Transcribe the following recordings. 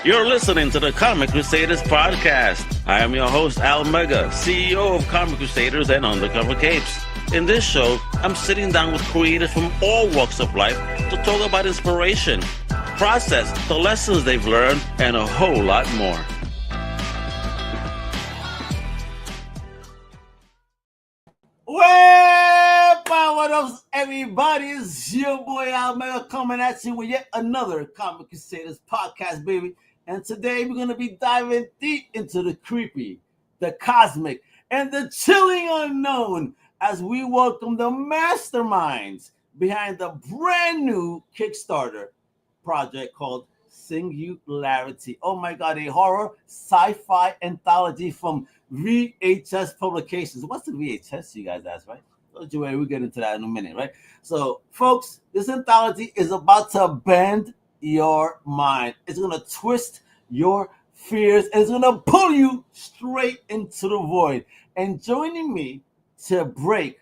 You're listening to the Comic Crusaders podcast. I am your host, Al Mega, CEO of Comic Crusaders and Undercover Capes. In this show, I'm sitting down with creators from all walks of life to talk about inspiration, process, the lessons they've learned, and a whole lot more. What up, everybody? It's your boy Al Mega coming at you with yet another Comic Crusaders podcast, baby. And today we're going to be diving deep into the creepy, the cosmic, and the chilling unknown as we welcome the masterminds behind the brand new Kickstarter project called Singularity. Oh my God, a horror sci-fi anthology from VHS Publications. What's the VHS, you guys ask, right? Don't you worry, we'll get into that in a minute, right? So, folks, this anthology is about to bend your mind. It's going to twist your fears. And it's going to pull you straight into the void. And joining me to break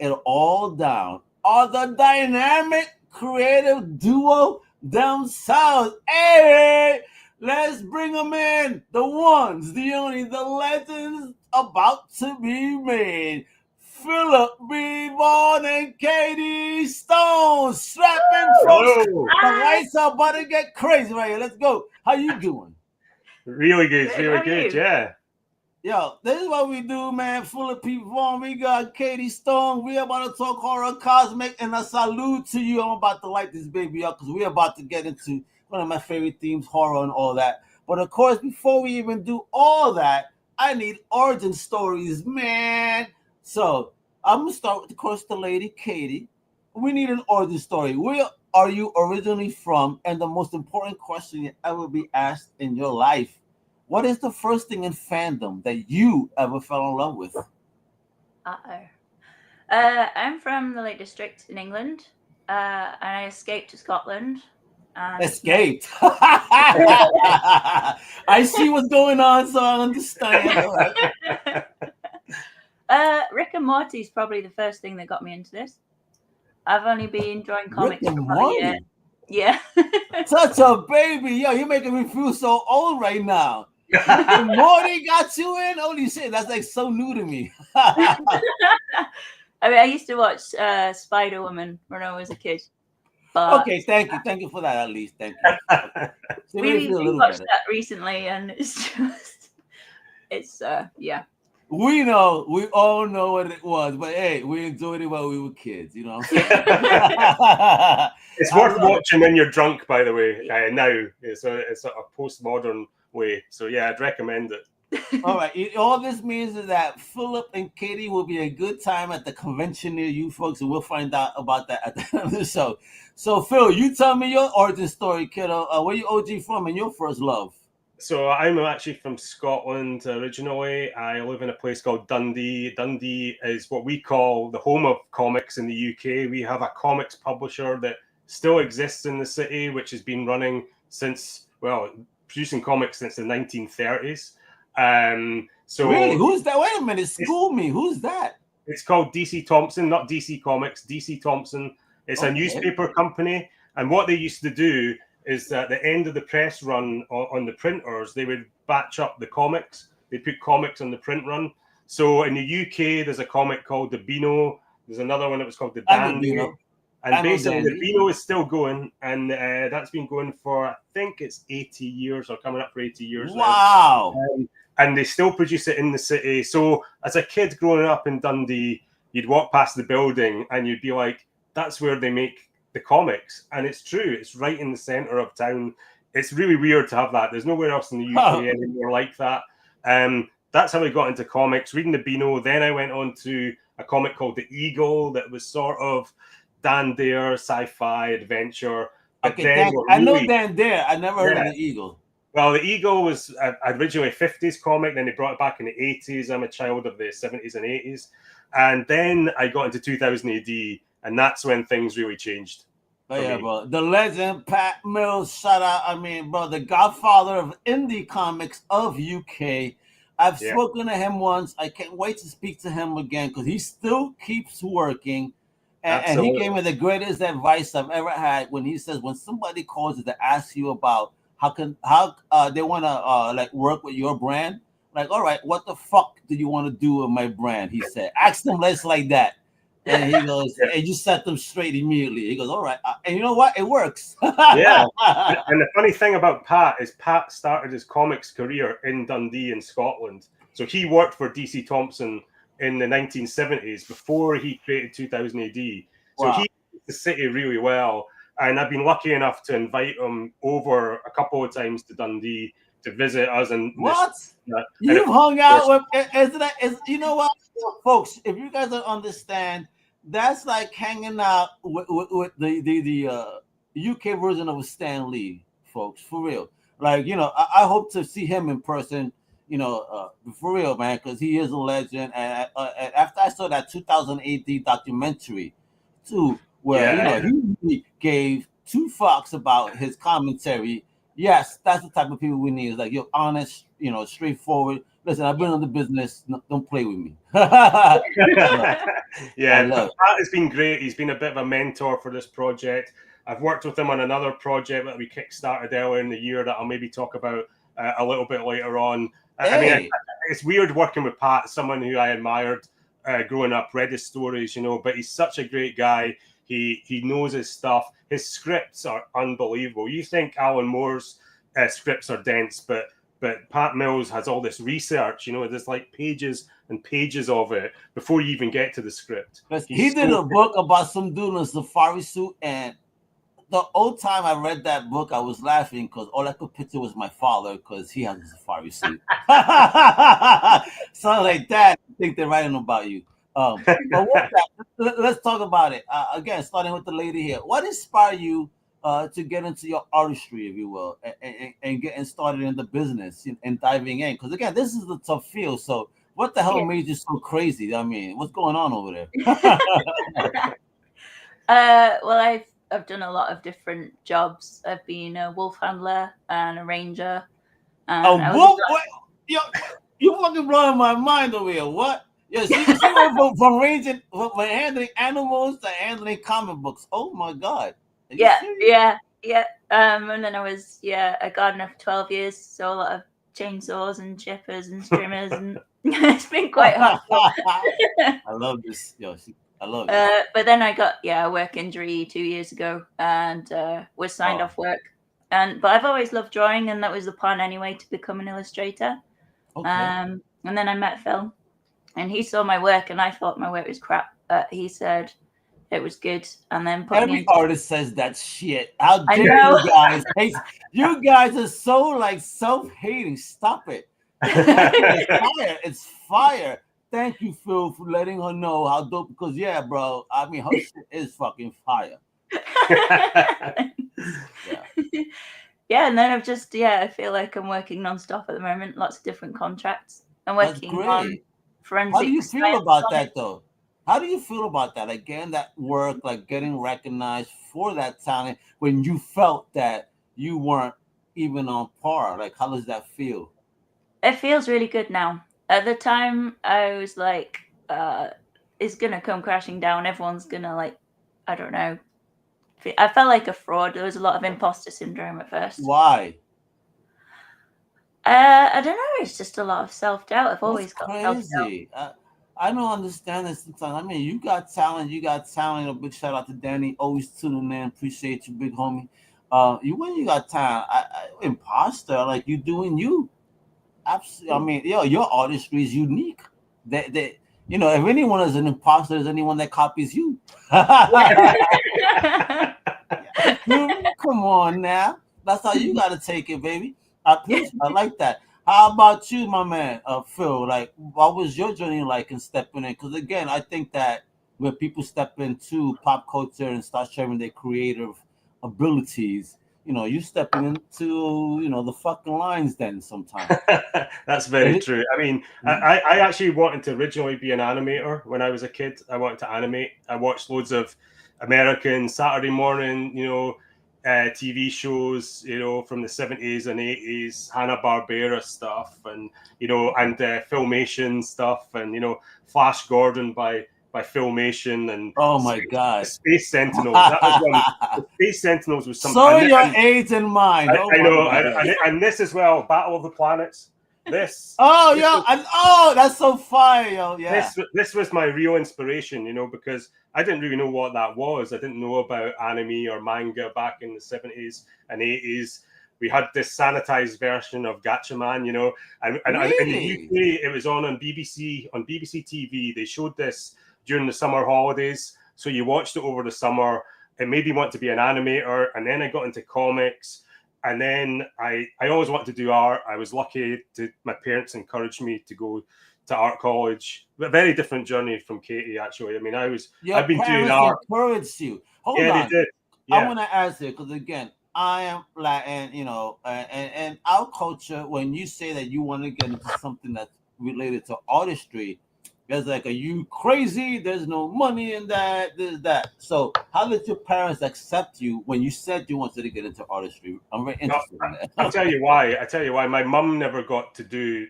it all down are the dynamic creative duo themselves. Hey, let's bring them in. The ones, the only, the legends about to be made. Phillip B, Vaughan Katy Stone, strapping folks. The lights are about to get crazy right here. Let's go. How you doing? Really good, really good, yeah. Yo, this is what we do, man. Phillip P, Vaughan, we got Katy Stone. We about to talk horror cosmic, and a salute to you. I'm about to light this baby up because we're about to get into one of my favorite themes, horror and all that. But of course, before we even do all that, I need origin stories, man. So I'm going to start with, of course, the lady, Katy. We need an origin story. Where are you originally from? And the most important question you ever be asked in your life. What is the first thing in fandom that you ever fell in love with? I'm from the Lake District in England. And I escaped to Scotland. Escaped. I see what's going on, so I understand. Rick and Morty is probably the first thing that got me into this. I've only been drawing comics for about a year. Yeah. Such a baby. Yo, you're making me feel so old right now. Morty got you in? Holy shit, that's like so new to me. I mean, I used to watch Spider-Woman when I was a kid. But, okay, thank you. Thank you for that, at least. Thank you. So we watched that recently, and it's yeah. We know, we all know what it was, but hey, we enjoyed it while we were kids, you know what I'm saying? It's worth watching when you're drunk, by the way, now. It's a postmodern way. So yeah, I'd recommend it. All right. All this means is that Phillip and Katy will be a good time at the convention near you folks, and we'll find out about that at the end of the show. So, Phil, you tell me your origin story, kiddo. Where you OG from and your first love? So I'm actually from Scotland originally. I live in a place called Dundee. Dundee is what we call the home of comics in the UK. We have a comics publisher that still exists in the city, which has been running since, well, producing comics since the 1930s. So really? Who's that? Wait a minute. School me. Who's that? It's called DC Thompson, not DC Comics, DC Thompson. It's a newspaper company. And what they used to do is at the end of the press run on the printers, they would batch up the comics. They put comics on the print run. So in the UK, there's a comic called the Beano. There's another one that was called the Dandy. And basically, the Beano is still going. And that's been going for, I think it's 80 years or coming up for 80 years now. Wow. And they still produce it in the city. So as a kid growing up in Dundee, you'd walk past the building and you'd be like, that's where they make the comics. And it's true, it's right in the center of town. It's really weird to have that. There's nowhere else in the UK anymore like that. That's how I got into comics, reading the Beano. Then I went on to a comic called The Eagle that was sort of Dan Dare, sci-fi, adventure. Okay, I know Dan Dare. I never heard of The Eagle. Well, The Eagle was originally a 50s comic. Then they brought it back in the 80s. I'm a child of the 70s and 80s. And then I got into 2000 AD. And that's when things really changed. Oh, yeah, bro. The legend, Pat Mills, shout out. I mean, bro, the godfather of indie comics of UK. I've spoken to him once. I can't wait to speak to him again because he still keeps working. And he gave me the greatest advice I've ever had when he says, when somebody calls you to ask you about how they want to like work with your brand. Like, all right, what the fuck do you want to do with my brand? He said, ask them less like that. And he goes, and you set them straight immediately. He goes, all right. And you know what? It works. Yeah. And the funny thing about Pat is Pat started his comics career in Dundee in Scotland. So he worked for DC Thomson in the 1970s before he created 2000 AD. So Wow. he knows the city really well. And I've been lucky enough to invite him over a couple of times to Dundee to visit us. And what? And You've hung out with, you know what, folks, if you guys don't understand, that's like hanging out with the UK version of Stan Lee, folks, for real. Like, you know, I hope to see him in person, you know, for real, man, because he is a legend. And after I saw that 2000 AD documentary, too, where, you know, he really gave two fucks about his commentary. Yes, that's the type of people we need. It's like, you're honest, you know, straightforward. Listen, I've been in the business. No, don't play with me. Yeah, Pat has been great. He's been a bit of a mentor for this project. I've worked with him on another project that we kickstarted earlier in the year that I'll maybe talk about a little bit later on. Hey. I mean, it's weird working with Pat, someone who I admired growing up, read his stories, you know, but he's such a great guy. He knows his stuff. His scripts are unbelievable. You think Alan Moore's scripts are dense, but Pat Mills has all this research, you know, there's like pages and pages of it before you even get to the script. He did a book about some dude in a safari suit, and the old time I read that book, I was laughing because all I could picture was my father because he has a safari suit. Sounds like that. I think they're writing about you. But let's talk about it. Again, starting with the lady here. What inspired you to get into your artistry, if you will, and getting started in the business and diving in? Because again, this is a tough field. So what the hell made you so crazy? I mean, what's going on over there? Well, I've done a lot of different jobs. I've been a wolf handler and a ranger. And you're fucking blowing my mind over here. What? Yeah, she went from ranging, from handling animals to handling comic books. Oh my god! Yeah. And then I was a gardener for 12 years, so a lot of chainsaws and chippers and trimmers, and it's been quite hard. I love this. I love it. But then I got a work injury 2 years ago and was signed off work. But I've always loved drawing, and that was the plan anyway, to become an illustrator. Okay. And then I met Phil, and he saw my work, and I thought my work was crap, but he said it was good. And then every artist says that shit. How dare you guys? You guys are so like self-hating. Stop it. It's fire. Thank you, Phil, for letting her know how dope. Because bro, I mean, her shit is fucking fire. And then I've just I feel like I'm working nonstop at the moment. Lots of different contracts. I'm working on forensic. How do you feel about that, though? How do you feel about that? Like getting that work, like getting recognized for that talent when you felt that you weren't even on par. Like, how does that feel? It feels really good now. At the time, I was like, it's going to come crashing down. Everyone's going to, like, I don't know. I felt like a fraud. There was a lot of imposter syndrome at first. Why? I don't know. It's just a lot of self-doubt. I've always got self-doubt. I don't understand this sometimes. I mean, you got talent. A big shout out to Danny. Always tuning in. Appreciate you, big homie. When you got talent, imposter, like you doing you. Absolutely. I mean, your artistry is unique. That if anyone is an imposter, is anyone that copies you. Come on now. That's how you got to take it, baby. I like that. How about you, my man, Phil? Like, what was your journey like in stepping in? Because again, I think that when people step into pop culture and start sharing their creative abilities, you stepping into, the fucking lines then sometimes. That's very true. I mean, I actually wanted to originally be an animator when I was a kid. I wanted to animate. I watched loads of American Saturday morning, TV shows, from the 70s and 80s, Hanna-Barbera stuff, and, and Filmation stuff, and, Flash Gordon by by Filmation and oh my God, Space Sentinels. That was one. The Space Sentinels was something. So your age and mine. I know, and this as well, Battle of the Planets. This. Oh, this yo, was, that's so fire, yo. Yeah. This was my real inspiration, you know, because I didn't really know what that was. I didn't know about anime or manga back in the 70s and 80s. We had this sanitized version of Gatchaman, you know, and Really? in the UK, it was on BBC TV. They showed this during the summer holidays. So you watched it over the summer. It made me want to be an animator. And then I got into comics. And then I always wanted to do art. I was lucky my parents encouraged me to go to art college. A very different journey from Katie, actually. I mean, I've been doing art. Encouraged you. Hold on. They did. Yeah. I want to ask you, because again, I am Latin, you know, and our culture, when you say that you want to get into something that's related to artistry, there's like, are you crazy? There's no money in that, there's that. So how did your parents accept you when you said you wanted to get into artistry? I'm very interested in that. I'll tell you why. My mum never got to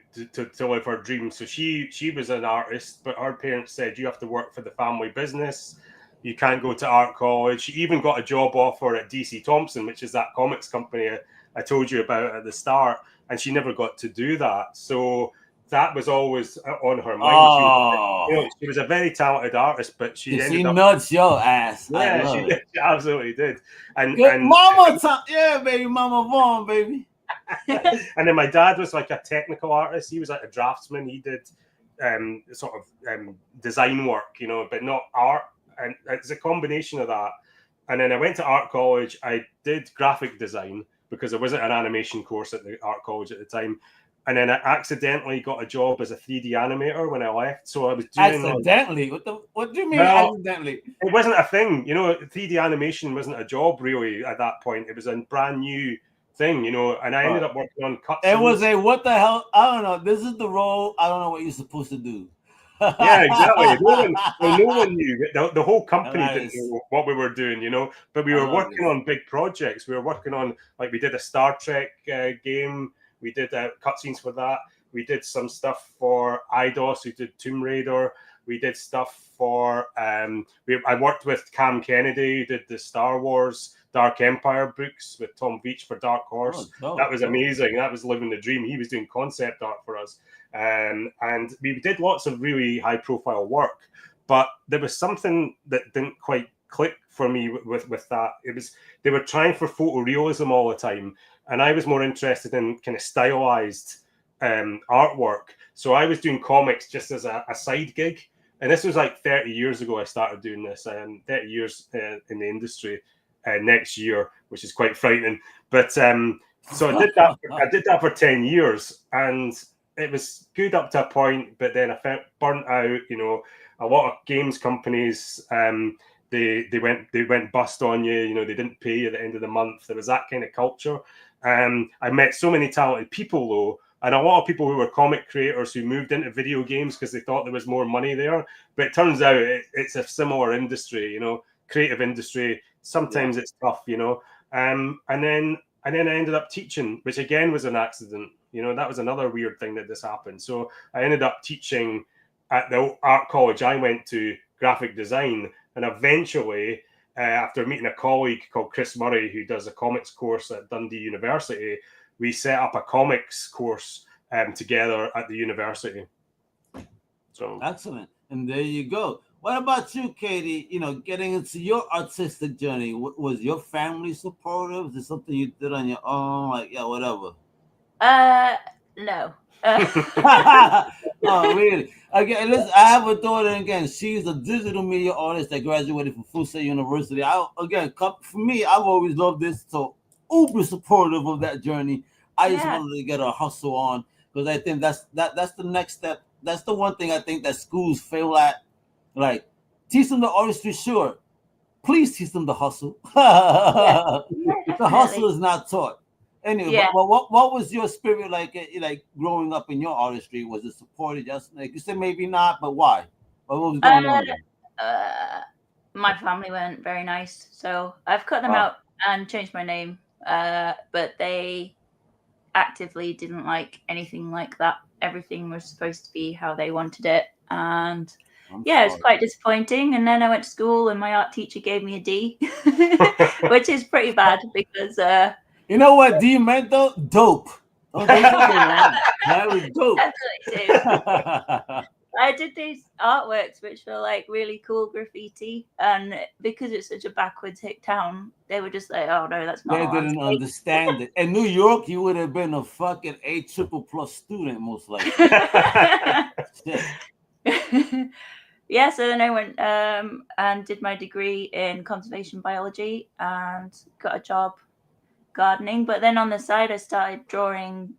live her dream. So she was an artist, but her parents said, you have to work for the family business. You can't go to art college. She even got a job offer at DC Thompson, which is that comics company I told you about at the start. And she never got to do that. So that was always on her mind. Oh. She was a very talented artist, but she nuts your ass. Yeah, she absolutely did. And mama, yeah, baby, Mama Vaughan, baby. And then my dad was like a technical artist. He was like a draftsman. He did sort of design work, you know, but not art. And it's a combination of that. And then I went to art college. I did graphic design because there wasn't an animation course at the art college at the time. And then I accidentally got a job as a 3D animator when I left. So I was doing accidentally. What do you mean accidentally? It wasn't a thing, you know. 3D animation wasn't a job really at that point. It was a brand new thing, you know. And I ended up working on cutscenes. It was what the hell? I don't know. This is the role. I don't know what you're supposed to do. Yeah, exactly. No one knew. The whole company didn't know what we were doing, you know. But we were working on big projects. We were working on, like, we did a Star Trek game. We did cutscenes for that. We did some stuff for IDOS, who did Tomb Raider. We did stuff for I worked with Cam Kennedy, who did the Star Wars Dark Empire books with Tom Veach for Dark Horse. That was amazing. That was living the dream. He was doing concept art for us. And we did lots of really high profile work, but there was something that didn't quite click for me with that. They were trying for photorealism all the time, and I was more interested in kind of stylized artwork. So I was doing comics just as a side gig, and this was like 30 years ago I started doing this, 30 years in the industry next year, which is quite frightening. But so I did that. I did that for 10 years, and it was good up to a point, but then I felt burnt out. You know, a lot of games companies, they went bust on you. You know, they didn't pay you at the end of the month. There was that kind of culture. I met so many talented people though, and a lot of people who were comic creators who moved into video games because they thought there was more money there. But it turns out it's a similar industry. You know, creative industry. Sometimes it's tough. You know, and then I ended up teaching, which again was an accident. You know, that was another weird thing that this happened. So I ended up teaching at the art college I went to, graphic design. And eventually, after meeting a colleague called Chris Murray, who does a comics course at Dundee University, we set up a comics course together at the university. So excellent. And there you go. What about you, Katie? You know, getting into your artistic journey, was your family supportive? Is it something you did on your own? Like, yeah, whatever. No. Oh, really? Again, listen, I have a daughter. Again, she's a digital media artist that graduated from Fusei University. For me, I've always loved this. So, uber supportive of that journey. I just wanted to get a hustle on, because I think that's the next step. That's the one thing I think that schools fail at. Like, teach them the artistry, sure. Please teach them the hustle. The hustle is not taught. Anyway, but what was your spirit like growing up in your artistry? Was it supported? Just like you said, maybe not, but why? What was going on? My family weren't very nice, so I've cut them out and changed my name. But they actively didn't like anything like that. Everything was supposed to be how they wanted it, and It's quite disappointing. And then I went to school, and my art teacher gave me a D, which is pretty bad because you know what D meant though? Dope. That was dope. Definitely. I did these artworks which were like really cool graffiti, and because it's such a backwards hick town, they were just like, "Oh no, that's not." They didn't understand it. In New York, you would have been a fucking A+ student, most likely. Yeah, so then I went and did my degree in conservation biology and got a job gardening. But then on the side, I started drawing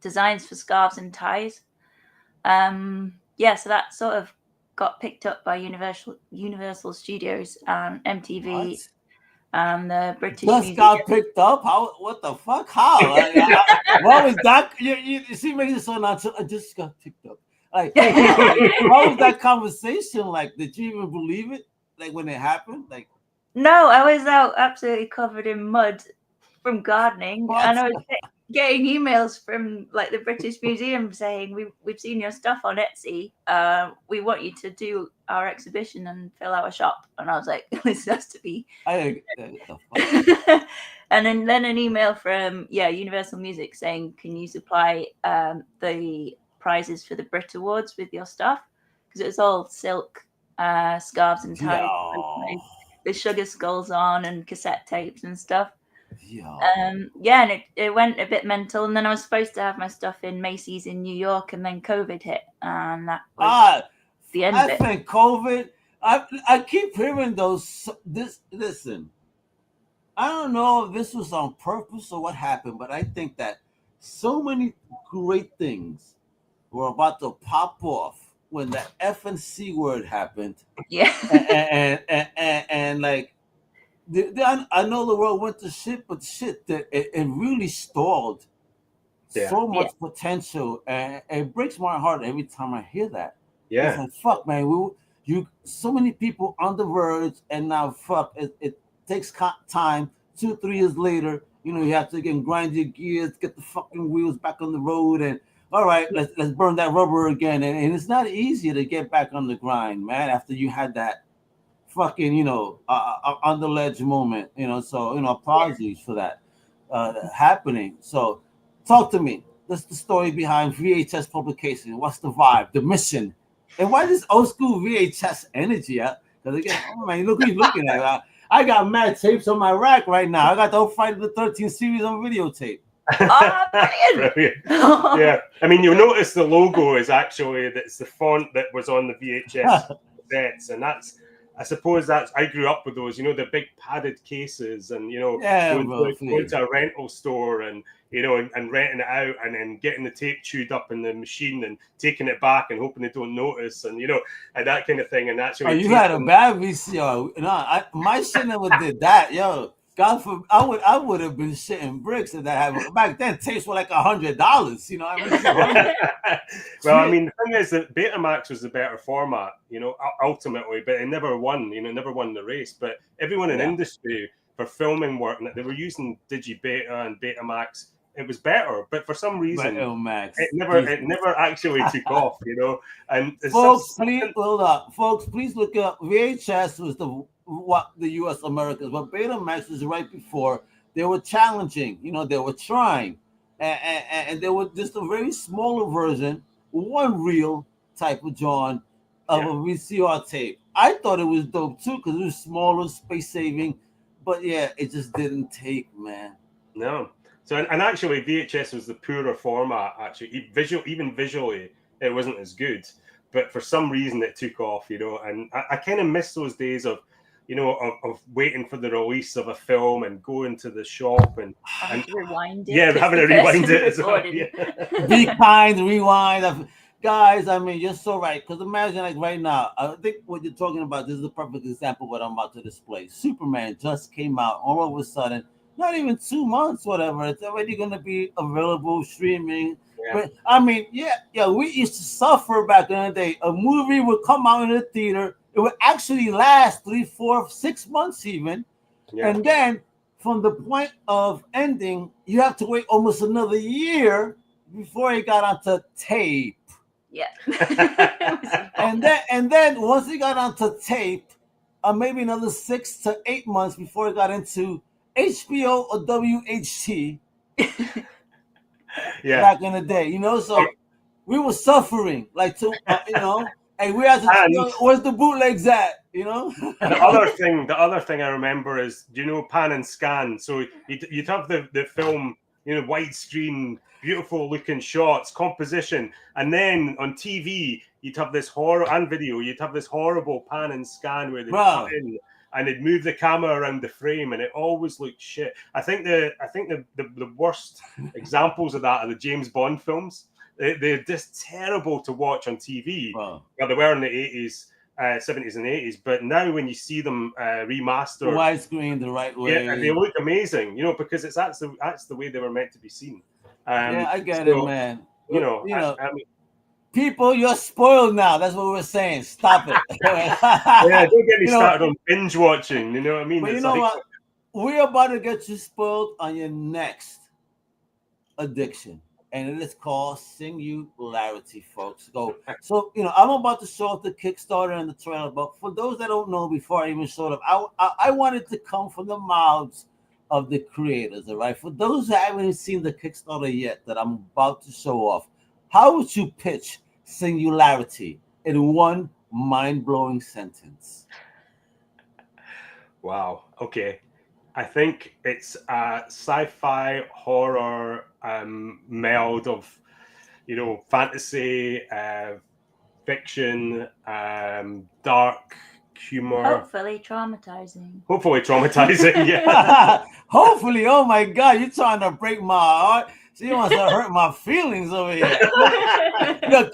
designs for scarves and ties. So that sort of got picked up by Universal Studios and MTV and the British Museum. Got picked up? How? What the fuck? How? What was that? You see, making it so natural. I just got picked up. Like, what was that conversation like? Did you even believe it? Like when it happened? Like, no, I was out absolutely covered in mud from gardening, and I was getting emails from like the British Museum saying we've seen your stuff on Etsy. We want you to do our exhibition and fill our shop. And I was like, this has to be. And then an email from Universal Music saying, can you supply the prizes for the Brit Awards with your stuff? Because it was all silk scarves and ties, the sugar skulls on and cassette tapes and stuff. And it went a bit mental, and then I was supposed to have my stuff in Macy's in New York, and then COVID hit, and that was the end of it. I think COVID, I keep hearing listen, I don't know if this was on purpose or what happened, but I think that so many great things were about to pop off when the F and C word happened. Yeah. and like, I know the world went to shit, but it really stalled so much potential, and it breaks my heart every time I hear that. Yeah, it's like, fuck, man, so many people on the verge, and now fuck, it takes time. 2-3 years later, you have to again grind your gears, get the fucking wheels back on the road, and all right, let's burn that rubber again, and it's not easy to get back on the grind, man, after you had that fucking, on the ledge moment, so, apologies for that happening. So talk to me. That's the story behind VHS Publications. What's the vibe, the mission, and why this old school VHS energy? Because again, oh man, look who you're looking at. I got mad tapes on my rack right now. I got the whole Friday the 13th series on videotape. Brilliant. Yeah, I mean, you'll notice the logo is actually, that's the font that was on the VHS sets, and I suppose I grew up with those, the big padded cases, and going to a rental store and and renting it out, and then getting the tape chewed up in the machine and taking it back and hoping they don't notice, and and that kind of thing. And that's you had a bad VCR. No, my shit never did that, yo. God forbid, I would have been shitting bricks if that happened. Back then, tapes were like $100. Well, I mean, the thing is that Betamax was the better format, ultimately, but it never won. Never won the race. But everyone in industry for filming work, they were using Digibeta and Betamax. It was better, but for some reason, it never actually took off. And folks, please hold up. Folks, please look up. VHS was the U.S. Americans, but Betamax was right before. They were challenging, they were trying, and they were just a very smaller version, one reel type of John of a VCR tape. I thought it was dope too because it was smaller, space saving, but it just didn't take, man. No. So and actually, VHS was the poorer format. Actually, even visually, it wasn't as good. But for some reason, it took off. And I kind of miss those days of of waiting for the release of a film and going to the shop and rewind it. Yeah, having to rewind it as well. Yeah. Be kind, rewind. Guys, I mean, you're so right. Because imagine, like right now, I think what you're talking about, this is a perfect example of what I'm about to display. Superman just came out. All of a sudden, not even 2 months, whatever. It's already going to be available, streaming. Yeah. But I mean, we used to suffer back in the day. A movie would come out in the theater. It would actually last 3, 4, 6 months even. Yeah. And then from the point of ending, you have to wait almost another year before it got onto tape. Yeah. and then once it got onto tape, maybe another 6 to 8 months before it got into HBO or WHT. Back in the day, so we were suffering, like hey, we had to, where's the bootlegs at, The other thing I remember is, pan and scan. So you'd have the film, widescreen, beautiful looking shots, composition, and then on TV you'd have this horror and video. You'd have this horrible pan and scan where they cut in and they'd move the camera around the frame, and it always looked shit. I think the worst examples of that are the James Bond films. They're just terrible to watch on TV. Well, they were in the 80s. 70s and 80s, but now when you see them remastered, widescreen, the right way, they look amazing, because that's the way they were meant to be seen. I get it, man. I mean, people, you're spoiled now. That's what we're saying. Stop it. Yeah, don't get me started on binge watching. You know what I mean? But what? We're about to get you spoiled on your next addiction. And it is called Singularity, folks. So, I'm about to show off the Kickstarter and the trailer, but for those that don't know, before I even showed up, I wanted to come from the mouths of the creators, all right? For those who haven't seen the Kickstarter yet that I'm about to show off, how would you pitch Singularity in one mind-blowing sentence? Wow. Okay. I think it's a sci-fi horror meld of, fantasy, fiction, dark humor. Hopefully traumatizing. Yeah. Hopefully. Oh my God, you're trying to break my heart. She wants to hurt my feelings over here.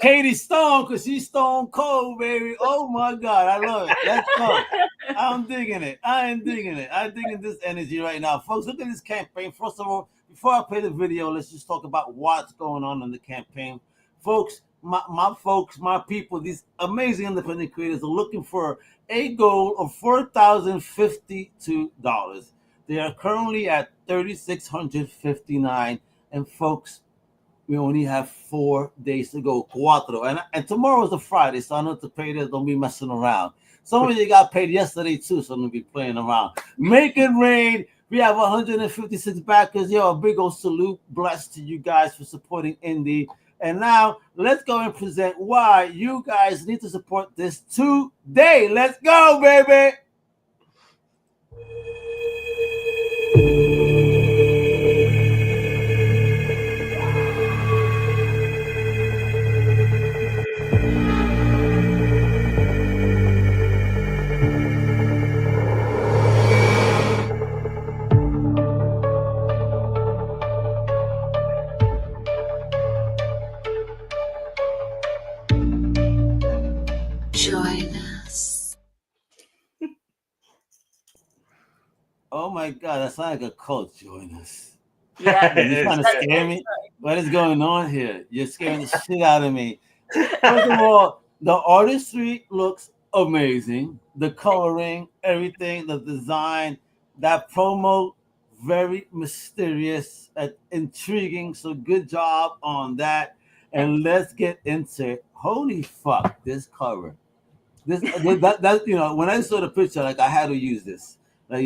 Katy Stone, because she's stone cold, baby. Oh my God, I love it. Let's go. I'm digging it. I am digging it. I'm digging this energy right now. Folks, look at this campaign. First of all, before I play the video, let's just talk about what's going on in the campaign. Folks, my people, these amazing independent creators are looking for a goal of $4,052. They are currently at $3,659. And folks, we only have 4 days to go. Cuatro. And tomorrow is a Friday, so I know the payday don't be messing around. Some of you got paid yesterday too, so I'm gonna be playing around. Make it rain. We have 156 backers. A big old salute. Blessed to you guys for supporting indie. And now let's go and present why you guys need to support this today. Let's go, baby. Oh my God, that's like a cult. Join us. Yeah. You're trying to scare me? What is going on here? You're scaring the shit out of me. First of all, the artistry looks amazing. The coloring, everything, the design, that promo, very mysterious and intriguing. So good job on that. And let's get into it. Holy fuck, this cover. When I saw the picture, like I had to use this. Like,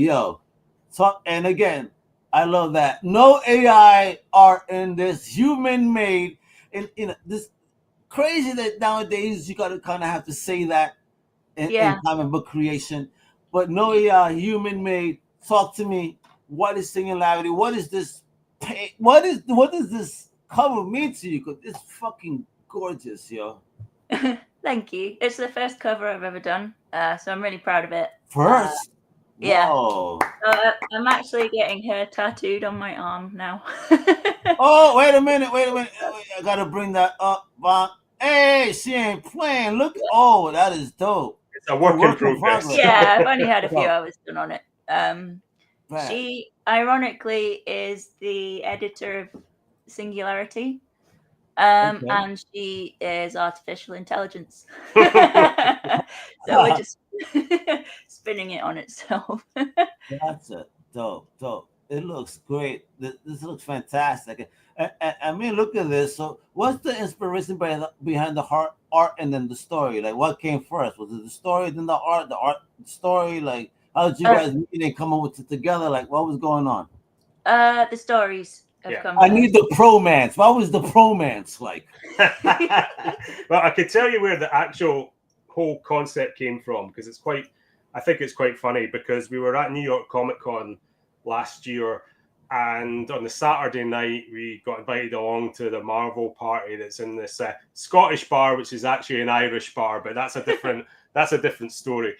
and again, I love that. No AI art in this, human made. And this crazy that nowadays you gotta kind of have to say that in comic book creation. But no AI, human made. Talk to me. What is Singularity? What is this? What does this cover mean to you? Because it's fucking gorgeous, yo. Thank you. It's the first cover I've ever done, so I'm really proud of it. First? Yeah. Whoa. I'm actually getting her tattooed on my arm now. Oh, wait a minute. I gotta bring that up. Hey, she ain't playing. Look. Oh, that is dope. It's a work in progress. Yeah, I've only had a few hours done on it. She, ironically, is the editor of Singularity. And she is artificial intelligence. So we're just spinning it on itself. That's it. Dope. It looks great. This looks fantastic. I mean, look at this. So, what's the inspiration behind the art and then the story? Like, what came first? Was it the story, then the art, the story? Like, how did you guys meet and come up with it together? Like, what was going on? The stories have come. I need the promance. What was the promance like? Well, I could tell you where the actual whole concept came from, because I think it's quite funny, because we were at New York Comic Con last year, and on the Saturday night we got invited along to the Marvel party that's in this Scottish bar, which is actually an Irish bar, but that's a different story.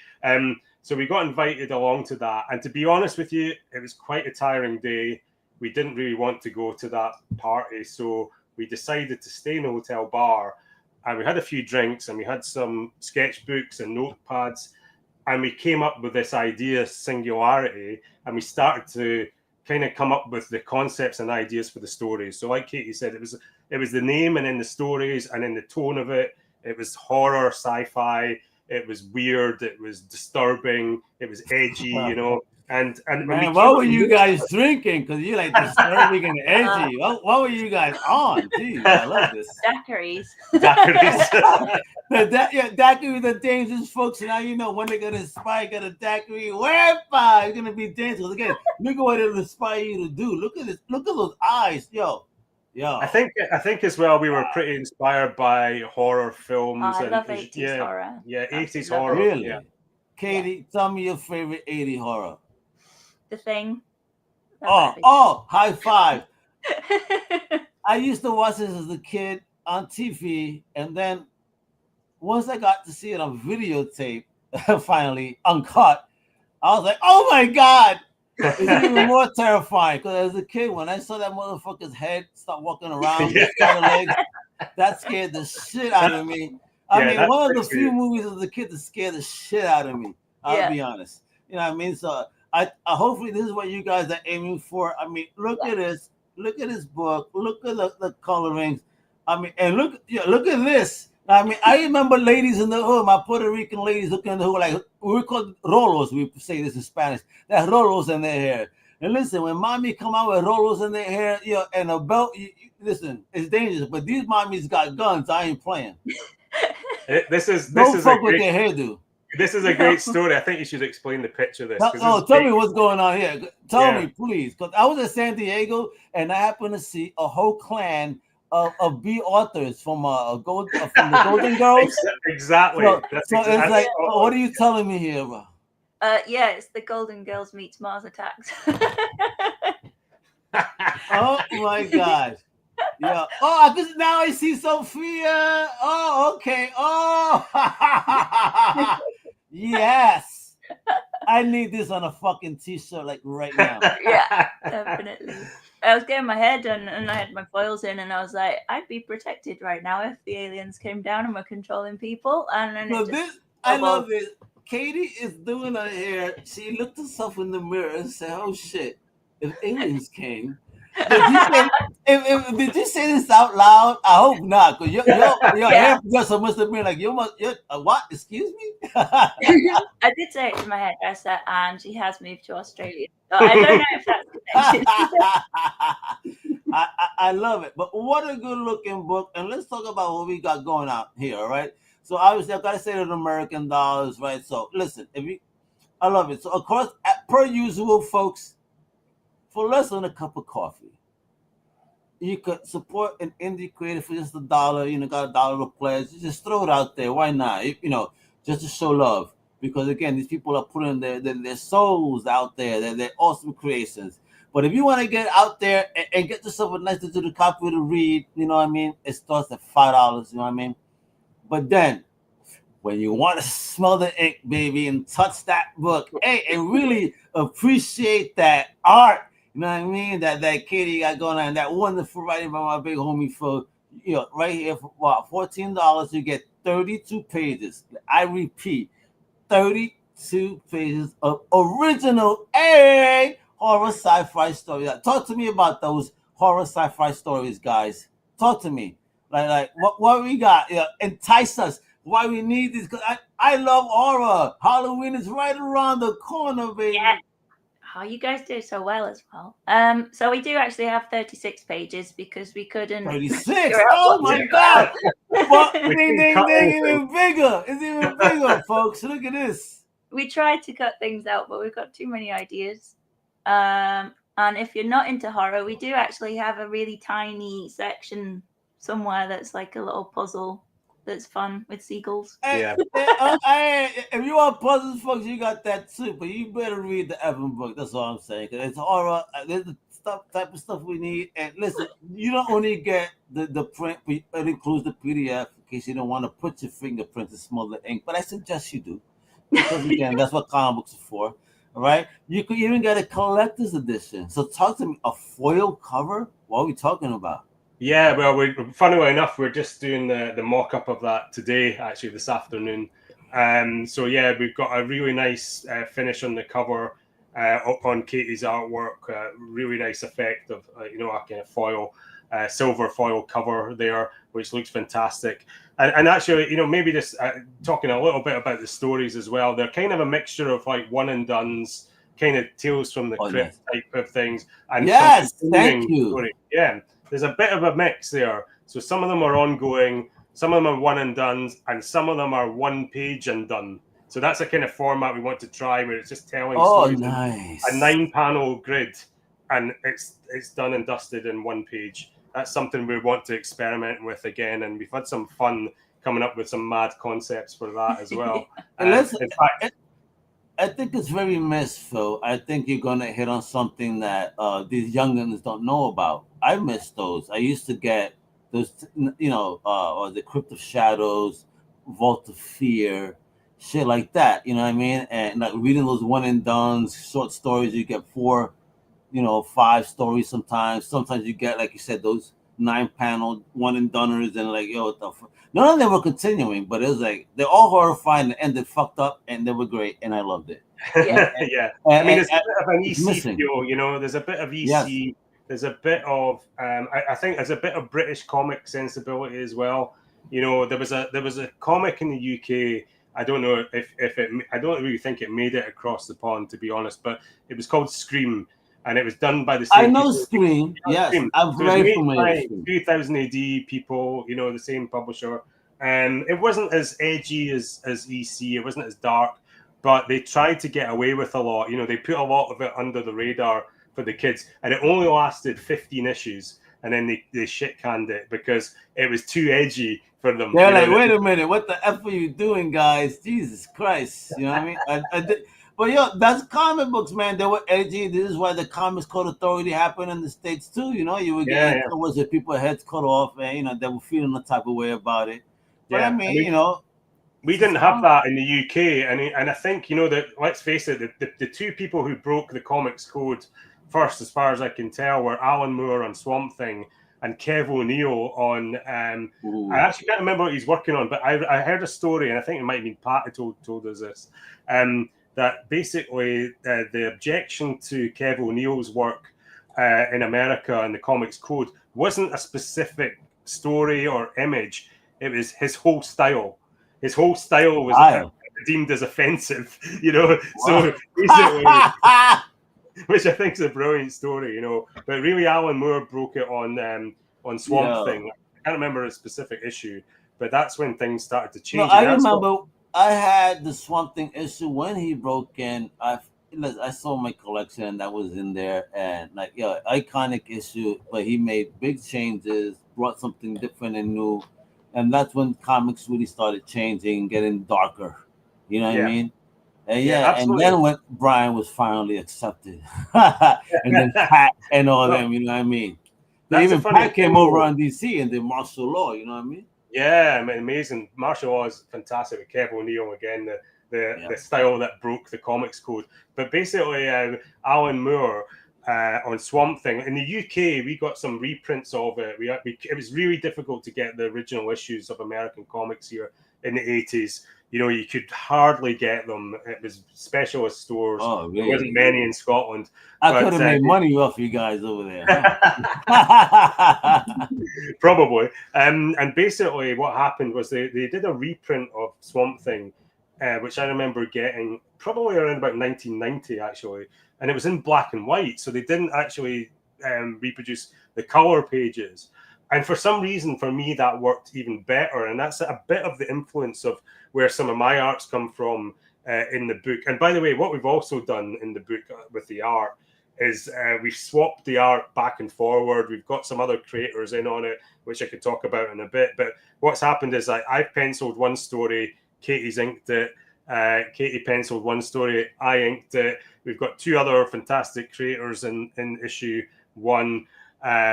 So we got invited along to that, and to be honest with you, it was quite a tiring day. We didn't really want to go to that party, so we decided to stay in a hotel bar, and we had a few drinks, and we had some sketchbooks and notepads, and we came up with this idea, Singularity, and we started to kind of come up with the concepts and ideas for the stories. So like Katie said, it was the name, and in the stories and in the tone of it, it was horror, sci-fi, it was weird, it was disturbing, it was edgy, you know. And man, what were you guys drinking? Because you like disturbing and edgy. What were you guys on? Jeez, I love this. Daiquiris. Daiquiri, the dangerous folks. Now you know when they're gonna inspire, get a daiquiri. Whereby you're gonna be dangerous again. Look at what it'll inspire you to do. Look at this. Look at those eyes, yo. I think as well we were pretty inspired by horror films. I love 80s horror. Yeah, 80s horror. Really? Yeah. Katie, tell me your favorite 80s horror. The Thing. High five. I used to watch this as a kid on TV, and then once I got to see it on videotape, finally uncut, I was like, "Oh my god!" It's even more terrifying, because as a kid, when I saw that motherfucker's head start walking around with the legs, that scared the shit out of me. I mean, one of the few movies as a kid that scared the shit out of me. I'll be honest. You know what I mean? So I hopefully this is what you guys are aiming for. I mean, look at this. Look at this book. Look at the colorings. I mean, and look at this. I mean, I remember ladies in the hood, my Puerto Rican ladies looking in the hood, like we call rolos. We say this in Spanish. They have rolos in their hair. And listen, when mommy come out with rolos in their hair, and a belt, listen, it's dangerous. But these mommies got guns. I ain't playing. This is fuck with their hairdo. This is a great story. I think you should explain the pitch of this. Tell me what's going on here. Tell me, please. Because I was in San Diego, and I happened to see a whole clan of B authors from the Golden Girls. Exactly. So it's like, what are you telling me here, bro? Yeah, it's the Golden Girls meets Mars Attacks. Oh my God. Yeah. Oh, now I see Sophia. Oh, okay. Oh, yes. I need this on a fucking t-shirt like right now. Yeah, definitely. I was getting my hair done and I had my foils in, and I was like, I'd be protected right now if the aliens came down and were controlling people. And then I love it. Katie is doing her hair. She looked herself in the mirror and said, "Oh shit! If aliens came." Did you say this out loud? I hope not, because your hairdresser must have been like, "You what? Excuse me." I did say it to my hairdresser, and she has moved to Australia. So I don't know if that's connected. I love it, but what a good looking book. And let's talk about what we got going out here, all right? So obviously, I've got to say it in American dollars, right? So listen, I love it. So of course, per usual, folks, for less than a cup of coffee, you could support an indie creator for just $1. Got $1 to pledge. Just throw it out there. Why not? Just to show love. Because again, these people are putting their souls out there. They're awesome creations. But if you want to get out there and get yourself a nice digital copy to read, you know what I mean? It starts at $5. You know what I mean? But then, when you want to smell the ink, baby, and touch that book, and really appreciate that art, you know what I mean? That Katie got going on, that wonderful writing by my big homie Phil, right here for $14, you get 32 pages. I repeat, 32 pages of original horror sci-fi stories. Talk to me about those horror sci-fi stories, guys. Talk to me. Like what we got? Entice us. Why we need this? Because I love horror. Halloween is right around the corner, baby. Yeah. Oh, you guys do so well as well. So we do actually have 36 pages because we couldn't. 36. Oh my God! Well, ding, ding, ding! Even bigger. It's even bigger, folks. Look at this. We tried to cut things out, but we've got too many ideas. And if you're not into horror, we do actually have a really tiny section somewhere that's like a little puzzle that's fun with seagulls. Hey, if you want puzzles, folks, you got that too. But you better read the Evan book. That's all I'm saying. Cause it's horror. There's the type of stuff we need. And listen, you don't only get the print, but it includes the PDF in case you don't want to put your fingerprint and smell the ink. But I suggest you do, because again, that's what comic books are for. All right. You could even get a collector's edition. So talk to me. A foil cover? What are we talking about? Yeah, well, funnily enough, we're just doing the mock-up of that today, actually, this afternoon. So yeah, we've got a really nice finish on the cover, up on Katie's artwork. Really nice effect of a kind of foil, silver foil cover there, which looks fantastic. And actually, maybe just talking a little bit about the stories as well. They're kind of a mixture of like one and dones, kind of Tales from the Crypt type of things. And yes, thank you. Story. Yeah. There's a bit of a mix there. So some of them are ongoing, some of them are one and done, and some of them are 1 page and done. So that's a kind of format we want to try, where it's just telling stories nice. in a 9-panel grid, and it's done and dusted in 1 page. That's something we want to experiment with again, and we've had some fun coming up with some mad concepts for that as well. In fact, I think it's very missed, Phil. I think you're going to hit on something that these youngins don't know about. I miss those. I used to get those, or the Crypt of Shadows, Vault of Fear, shit like that. You know what I mean? And like reading those one and done short stories, you get 4, 5 stories sometimes. Sometimes you get, like you said, those 9-panel one and doners, and like, what the fuck? None of them were continuing, but it was like they're all horrifying and ended fucked up, and they were great, and I loved it. Yeah. I mean, there's a bit of an EC feel, there's a bit of EC. Yes. There's a bit of I think there's a bit of British comic sensibility as well. There was a comic in the UK. I don't know if I don't really think it made it across the pond, to be honest, but it was called Scream, and it was done by the same. I know people. Scream. Yes, Scream. I'm very familiar. 2000 AD people, the same publisher, and it wasn't as edgy as EC. It wasn't as dark, but they tried to get away with a lot. They put a lot of it under the radar for the kids, and it only lasted 15 issues, and then they shit canned it because it was too edgy for them. They're like, wait a minute, what the F are you doing, guys? Jesus Christ, you know what I mean? But that's comic books, man. They were edgy. This is why the Comics Code Authority happened in the States too. You were getting towards it, people's heads cut off, and they were feeling the type of way about it. But I mean, we didn't have that in the UK, and I think that, let's face it, the 2 people who broke the Comics Code first, as far as I can tell, were Alan Moore on Swamp Thing and Kev O'Neill on. I actually can't remember what he's working on, but I heard a story, and I think it might have been Pat who told us this, that basically the objection to Kev O'Neill's work in America and the Comics Code wasn't a specific story or image; it was his whole style. His whole style was deemed as offensive, So basically. Which I think is a brilliant story, But really, Alan Moore broke it on Swamp Thing. I can't remember a specific issue, but that's when things started to change. No, I remember I had the Swamp Thing issue when he broke in. I saw my collection that was in there, and iconic issue. But he made big changes, brought something different and new, and that's when comics really started changing, getting darker. You know what I mean? And and then when Brian was finally accepted, and then Pat and all them, you know what I mean? Even Pat came over on DC and did martial law, you know what I mean? Yeah, amazing. Martial law is fantastic with Kev O'Neill again, the style that broke the Comics Code. But basically, Alan Moore on Swamp Thing in the UK, we got some reprints of it. It was really difficult to get the original issues of American comics here in the 80s. You could hardly get them. It was specialist stores. Oh, really? There wasn't many in Scotland. I could have made money off you guys over there. Huh? Probably. And basically what happened was they did a reprint of Swamp Thing, which I remember getting probably around about 1990, actually. and it was in black and white, so they didn't actually reproduce the color pages. And for some reason, for me, that worked even better. And that's a bit of the influence of where some of my arts come from in the book. And by the way, what we've also done in the book with the art is we've swapped the art back and forward. We've got some other creators in on it, which I could talk about in a bit. But what's happened is I've penciled one story, Katie's inked it. Katie penciled one story, I inked it. We've got two other fantastic creators in issue 1.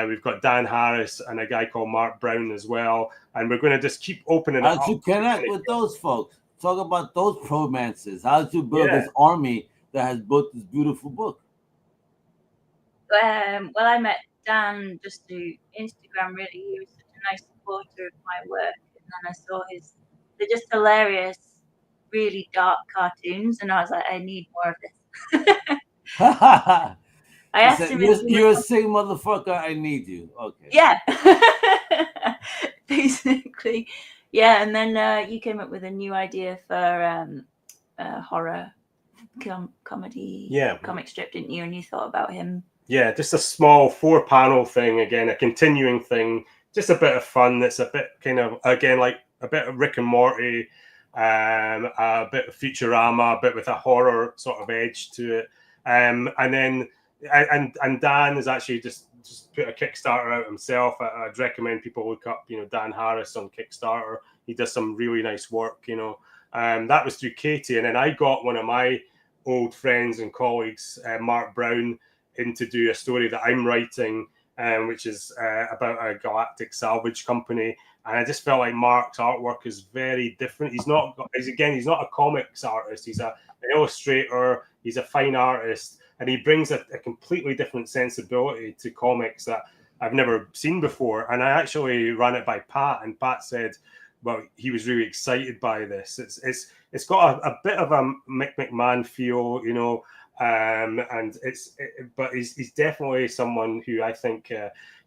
We've got Dan Harris and a guy called Mark Brown as well. And we're going to just keep opening it up. How'd you connect with those folks? Talk about those romances. How'd you build this army that has built this beautiful book? Well, I met Dan just through Instagram, really. He was such a nice supporter of my work. And then I saw they're just hilarious, really dark cartoons. And I was like, I need more of this. I asked him. You're a sick motherfucker. I need you. Okay. Yeah. Basically. Yeah. And then you came up with a new idea for horror comedy comic strip, didn't you? And you thought about him. Yeah, just a small 4-panel thing, again, a continuing thing, just a bit of fun. That's a bit kind of, again, like a bit of Rick and Morty, a bit of Futurama, a bit with a horror sort of edge to it. And then and Dan has actually just put a Kickstarter out himself. I'd recommend people look up, Dan Harris on Kickstarter. He does some really nice work, That was through Katie. And then I got one of my old friends and colleagues, Mark Brown, in to do a story that I'm writing, which is about a galactic salvage company. And I just felt like Mark's artwork is very different. He's not a comics artist. He's an illustrator. He's a fine artist. And he brings a completely different sensibility to comics that I've never seen before. And I actually ran it by Pat, and Pat said, well, he was really excited by this. It's got a bit of a Mick McMahon feel, but he's definitely someone who I think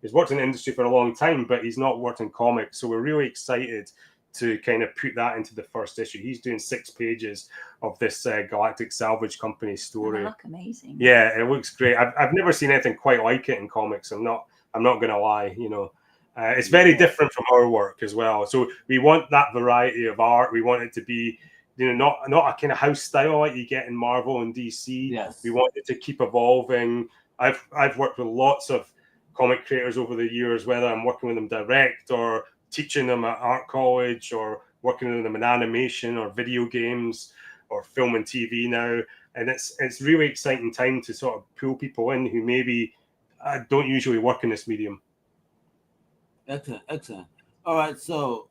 has worked in the industry for a long time, but he's not worked in comics. So we're really excited to kind of put that into the first issue. He's doing 6 pages of this Galactic Salvage Company story. They look amazing. Yeah, it looks great. I've never seen anything quite like it in comics. I'm not gonna lie. It's very different from our work as well. So we want that variety of art. We want it to be, not a kind of house style like you get in Marvel and DC. Yes. We want it to keep evolving. I've worked with lots of comic creators over the years, whether I'm working with them direct or teaching them at art college or working with them in animation or video games or film and TV now. And it's really exciting time to sort of pull people in who maybe don't usually work in this medium. Excellent. All right. So,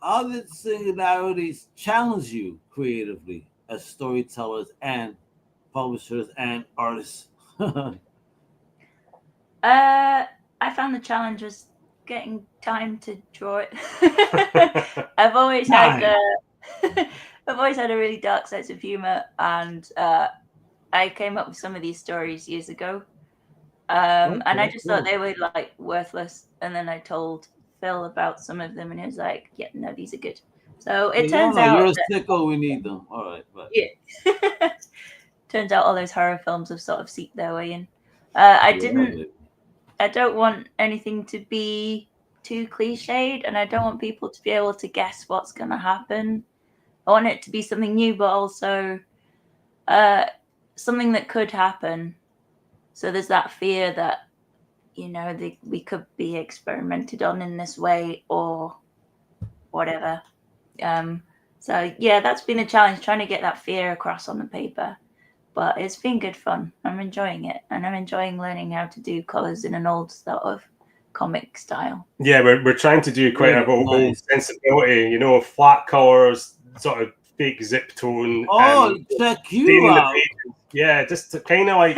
how did Singularities challenge you creatively as storytellers and publishers and artists? I found the challenge was getting time to draw it. I've always had a really dark sense of humor, and I came up with some of these stories years ago. And I just thought they were like worthless. And then I told Phil about some of them, and he was like, "Yeah, no, these are good." So it turns out you're a sicko. We need them. All right, but yeah. Turns out all those horror films have sort of seeped their way in. I don't want anything to be too cliched, and I don't want people to be able to guess what's going to happen. I want it to be something new, but also something that could happen. So there's that fear that, we could be experimented on in this way or whatever. So yeah, that's been a challenge, trying to get that fear across on the paper. But it's been good fun. I'm enjoying it, and I'm enjoying learning how to do colors in an old sort of comic style. Yeah, we're trying to do quite a old sensibility, flat colors, sort of fake zip tone. Oh, check you out. Yeah, just to kind of like.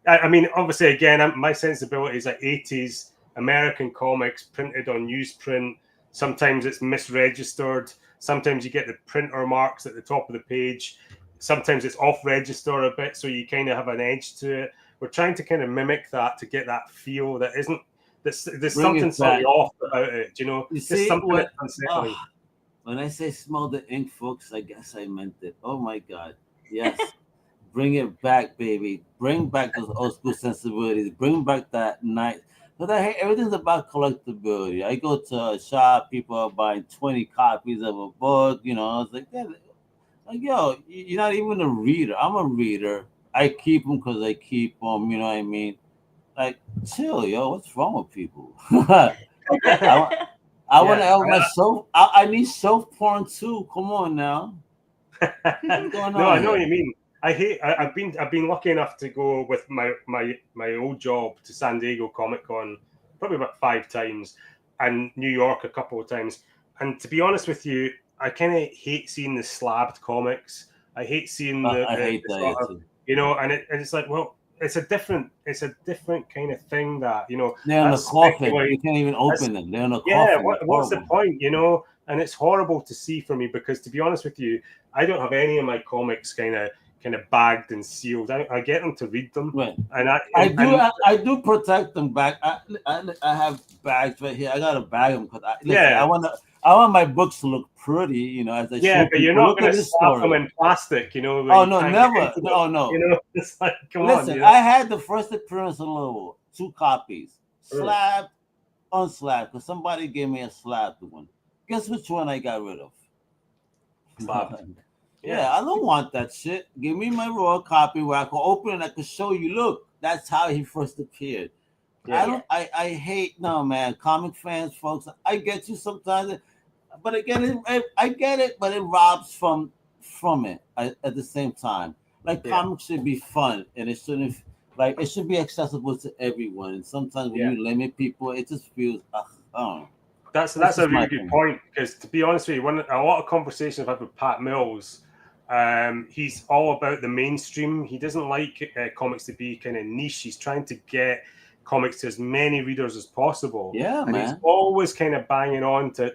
I mean, obviously, again, my sensibility is like 80s American comics printed on newsprint. Sometimes it's misregistered. Sometimes you get the printer marks at the top of the page. Sometimes it's off register a bit, so you kind of have an edge to it. We're trying to kind of mimic that to get that feel that isn't. There's something slightly off about it, You There's see, something that's unsettling. When I say smell the ink, folks, I guess I meant it. Oh my God, yes, Bring it back, baby. Bring back those old school sensibilities. Bring back that night. But I hate everything's about collectability. I go to a shop, people are buying 20 copies of a book. You know, I was like, yo, you're not even a reader. I'm a reader. I keep them because I keep them. You know what I mean? Like, chill, yo. What's wrong with people? I want to help myself. I need self porn too. Come on now. What's going on No, I know here? what you mean. I've been lucky enough to go with my old job to San Diego Comic Con probably about 5 times, and New York a couple of times. And to be honest with you, I kind of hate seeing the slabbed comics. I hate seeing I hate the that sort of, too. you know, and it's like, well, it's a different kind of thing that, you know, They're in a that's coffin. You can't even open them. They're in a yeah, coffin. what's the point, you know? And it's horrible to see for me because, to be honest with you, I don't have any of my comics kind of bagged and sealed. I get them to read them, Right. and I do protect them back. I have bags right here. I gotta bag them because I want my books to look pretty. You know, as I show but you're people, not going to slap them in plastic, you know. Oh no, never. No, no. You know, it's like, come Listen, on. You know? I had the first appearance of Lowell, 2 copies, slabbed, unslabbed, because somebody gave me a slabbed one. Guess which one I got rid of? Slabbed. Yeah, I don't want that shit. Give me my raw copy where I can open it and I can show you, look, that's how he first appeared. Yeah. I hate, no, man, comic fans, folks, I get you sometimes, but again, I get it, but it robs from it at the same time. Like, comics should be fun, and it shouldn't, like, it should be accessible to everyone. And sometimes when you limit people, it just feels, That's a really good point, because to be honest with you, a lot of conversations I've had with Pat Mills, he's all about the mainstream. He doesn't like comics to be kind of niche. He's trying to get comics to as many readers as possible. Yeah, and man. He's always kind of banging on to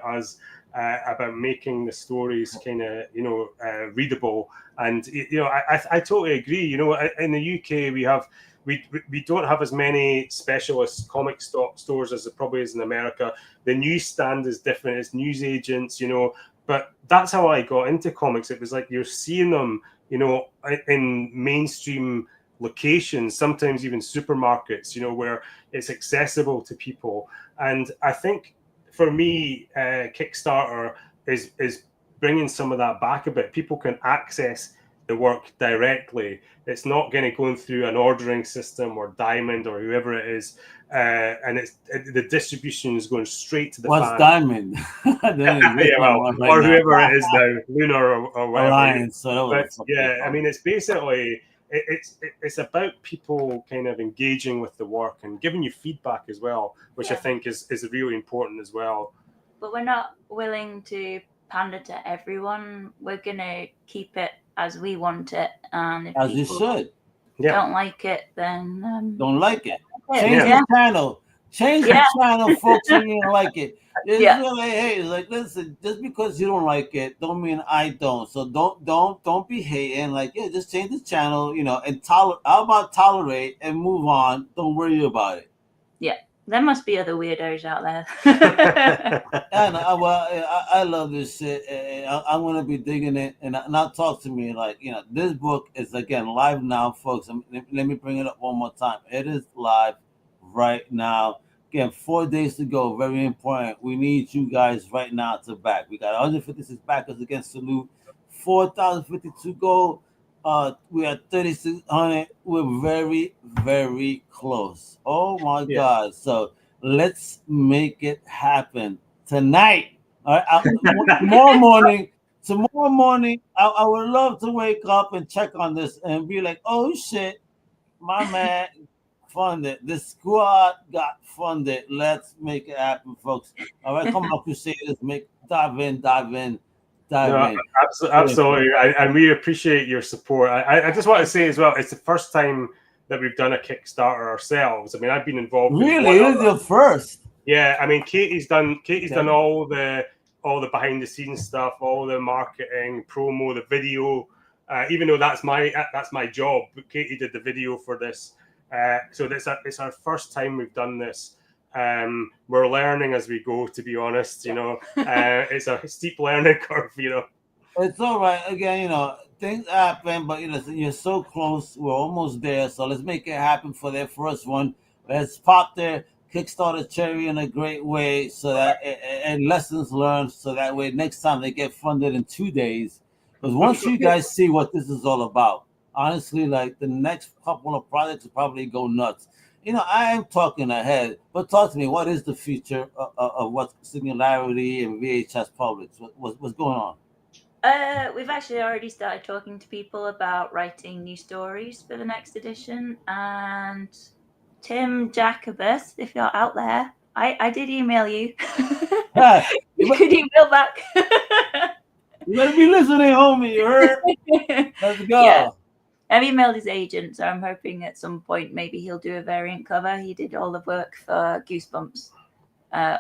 us about making the stories kind of, you know, readable. And you know, I totally agree. You know, in the UK we don't have as many specialist comic stores as it probably is in America. The newsstand is different. It's news agents, you know. But that's how I got into comics. It was like you're seeing them, you know, in mainstream locations, sometimes even supermarkets, you know, where it's accessible to people. And I think for me, Kickstarter is bringing some of that back a bit. People can access the work directly. It's not going to go through an ordering system or Diamond or whoever it is, and the distribution is going straight to the What's fan. Diamond? Or whoever it is now, Lunar or whatever. Alliance. But yeah, I mean, it's basically it's about people kind of engaging with the work and giving you feedback as well, which I think is really important as well. But we're not willing to pander to everyone. We're gonna keep it as we want it, and if as you should. Don't like it, then don't like it. Change the channel. Change the channel, folks. When you don't like it. It's really, hey, like, listen, just because you don't like it, don't mean I don't. So don't be hating. Like, just change the channel, you know, and how about tolerate and move on? Don't worry about it. Yeah. There must be other weirdos out there. I love this shit. I'm going to be digging it. And now talk to me. Like, you know, this book is, again, live now, folks. Let me bring it up one more time. It is live right now. Again, 4 days to go. Very important. We need you guys right now to back. We got 156 backers against Salute. 4,052 go. We are 3,600. We're very, very close. Oh my God! So let's make it happen tonight. All right. Tomorrow morning, I would love to wake up and check on this and be like, "Oh shit, my man funded. The squad got funded. Let's make it happen, folks. All right, come on, Crusaders, dive in. Absolutely, and we appreciate your support. I just want to say as well, it's the first time that we've done a Kickstarter ourselves. I mean, I've been involved. Really, it is your first. Yeah, I mean, Katie's done all the behind the scenes stuff, all the marketing, promo, the video. Even though that's my job, but Katie did the video for this. So it's our first time we've done this. We're learning as we go, to be honest. You know, it's a steep learning curve. You know, it's all right. Again, you know, things happen, but you're so close. We're almost there, so let's make it happen for their first one. Let's pop their Kickstarter cherry in a great way, so that and lessons learned, so that way next time they get funded in 2 days. Because once you guys see what this is all about, honestly, like the next couple of projects will probably go nuts. I am talking ahead, but talk to me. What is the future of what Singularity and VHS Publics? What's going on? We've actually already started talking to people about writing new stories for the next edition. And Tim Jacobus, if you're out there, I did email you. You could email back. You better be listening, homie. You heard? Let's go. Yeah. I've emailed his agent, so I'm hoping at some point maybe he'll do a variant cover. He did all the work for Goosebumps,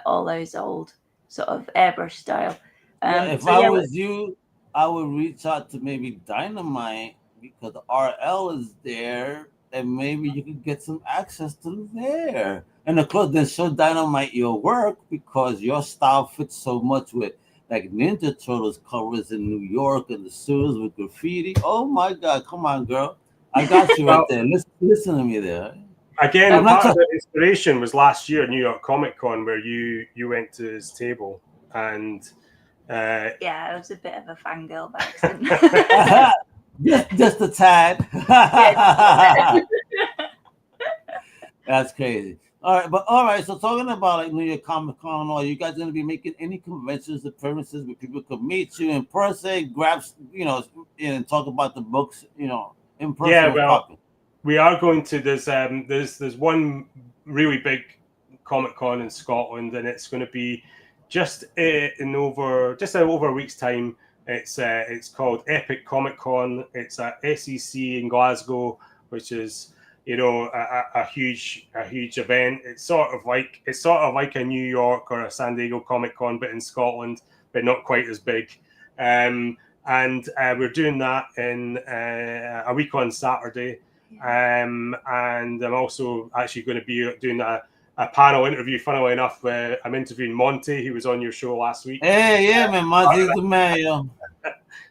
all those old sort of airbrush style. If I was you, I would reach out to maybe Dynamite, because RL is there, and maybe you could get some access to there. And of course, then show Dynamite your work, because your style fits so much with like Ninja Turtles covers in New York and the sewers with graffiti. Oh my God, come on, girl. I got you right there. Listen to me there. Again, part of the inspiration was last year at New York Comic Con, where you went to his table and yeah, it was a bit of a fangirl by accident. just a tad. That's crazy. All right. So talking about like New York Comic Con and all, you guys gonna be making any conventions, appearances where people could meet you in person, grab, and talk about the books, in person? Yeah, well, we are going to. There's one really big Comic Con in Scotland, and it's going to be just over a week's time. It's called Epic Comic Con. It's at SEC in Glasgow, which is a huge event. It's sort of like a New York or a San Diego Comic Con, but in Scotland, but not quite as big. And we're doing that in a week on Saturday. And I'm also actually going to be doing a panel interview. Funnily enough, I'm interviewing Monty. He was on your show last week. Hey, yeah, man, Monty's the man, yo.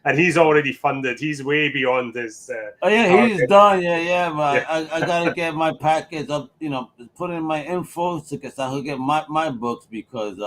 And he's already funded. He's way beyond his. He's done. Yeah, but yeah. I gotta get my package up. Put in my info so I could get my books, because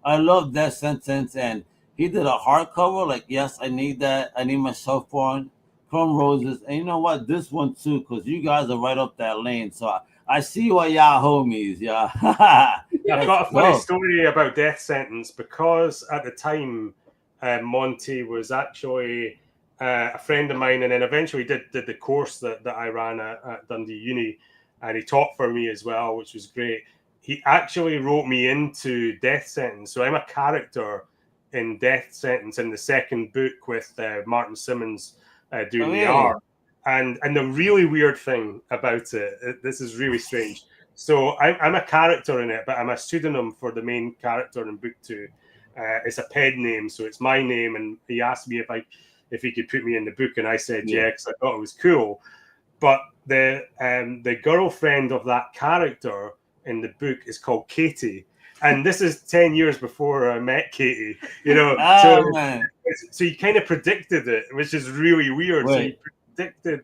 I love Death Sentence, and he did a hardcover. Like, yes, I need that. I need my Self-Born, Chrome Roses, and you know what? This one too, because you guys are right up that lane. So I see why y'all homies, yeah. I've got a funny story about Death Sentence, because at the time, Monty was actually a friend of mine, and then eventually did the course that I ran at Dundee Uni, and he taught for me as well, which was great. He actually wrote me into Death Sentence, so I'm a character in Death Sentence in the second book with Martin Simmons doing the art. And the really weird thing about it, this is really strange. So I'm a character in it, but I'm a pseudonym for the main character in book 2. It's a pen name, so it's my name. And he asked me if he could put me in the book, and I said yeah, because I thought it was cool. But the girlfriend of that character in the book is called Katie, and this is 10 years before I met Katie. So he kind of predicted it, which is really weird. Right. So he predicted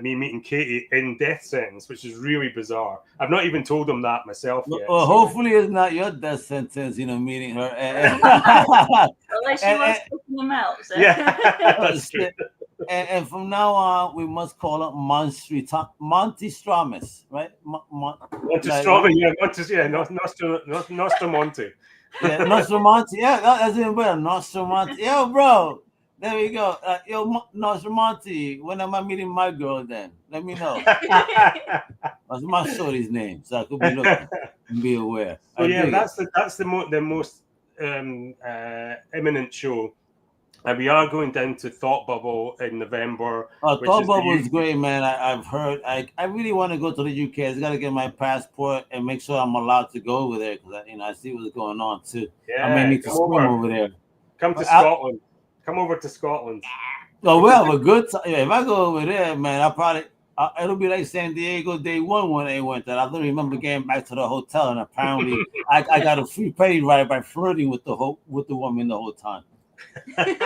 me meeting Katie in Death Sentence, which is really bizarre. I've not even told him that myself yet. Well, hopefully it's not your Death Sentence, meeting her. Unless she wants to put them out. So. Yeah, that's true. And from now on, we must call it Monty Stramus, right? Monty Stramus, Nostramonte. Yeah, Nostramonte. Yeah, that's even better. Nostramonte. Yo, bro. There we go. Nostramonte, when am I meeting my girl then? Let me know. That's my shorty's name, so I could be looking and be aware. So that's the most imminent show. And we are going down to Thought Bubble in November. Thought Bubble is great, man. I've heard. I really want to go to the UK. I got to get my passport and make sure I'm allowed to go over there, because I see what's going on too. Yeah, I may need to swim over there. Come to Scotland. Come over to Scotland. Oh, we have a good time. If I go over there, man, it'll be like San Diego day one when they went there. I don't remember getting back to the hotel, and apparently I got a free petty ride by flirting with the woman the whole time. Like,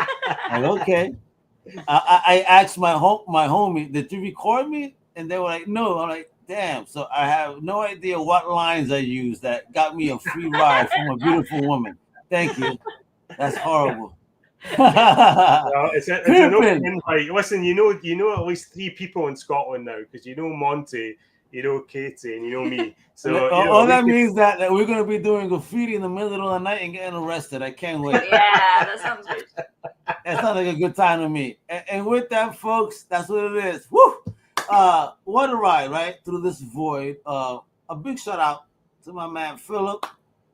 okay. I asked my homie, did you record me? And they were like, no. I'm like, damn. So I have no idea what lines I used that got me a free ride from a beautiful woman. Thank you. That's horrible. Well, it's an open invite. Listen, you know at least 3 people in Scotland now, because you know Monty, you know Katie, and you know me. So all that means that we're going to be doing graffiti in the middle of the night and getting arrested. I can't wait. Yeah, that sounds good. That sounds like a good time to me. And with that, folks, that's what it is. Woo! What a ride, right? Through this void. A big shout out to my man Phillip,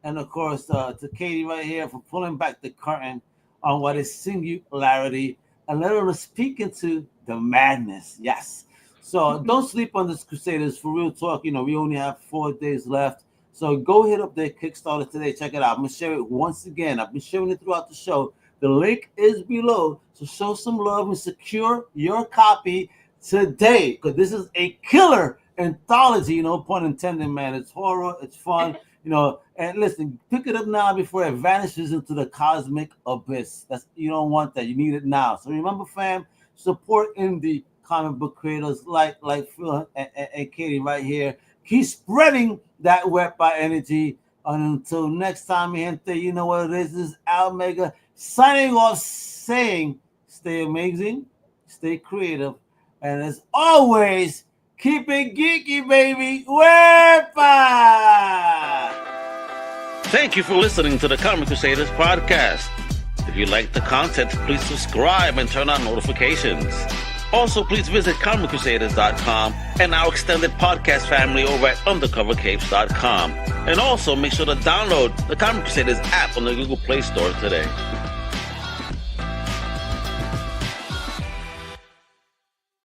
and of course to Katie right here for pulling back the curtain on what is Singularity and let her speak into the madness. Yes. So don't sleep on this, Crusaders. For real talk, we only have 4 days left. So go hit up their Kickstarter today. Check it out. I'm going to share it once again. I've been sharing it throughout the show. The link is below. So show some love and secure your copy today, because this is a killer anthology, pun intended, man. It's horror, it's fun, and listen, pick it up now before it vanishes into the cosmic abyss. You don't want that. You need it now. So remember, fam, support indie comic book creators like Phil and Katie right here. Keep spreading that wet by energy. And until next time, gente, you know what it is. This is Al Mega signing off, saying stay amazing, stay creative, and as always, keep it geeky, baby. Wepa! Thank you for listening to the Comic Crusaders podcast. If you like the content, please subscribe and turn on notifications. Also, please visit comiccrusaders.shop and our extended podcast family over at undercovercapes.com. And also, make sure to download the Comic Crusaders app on the Google Play Store today.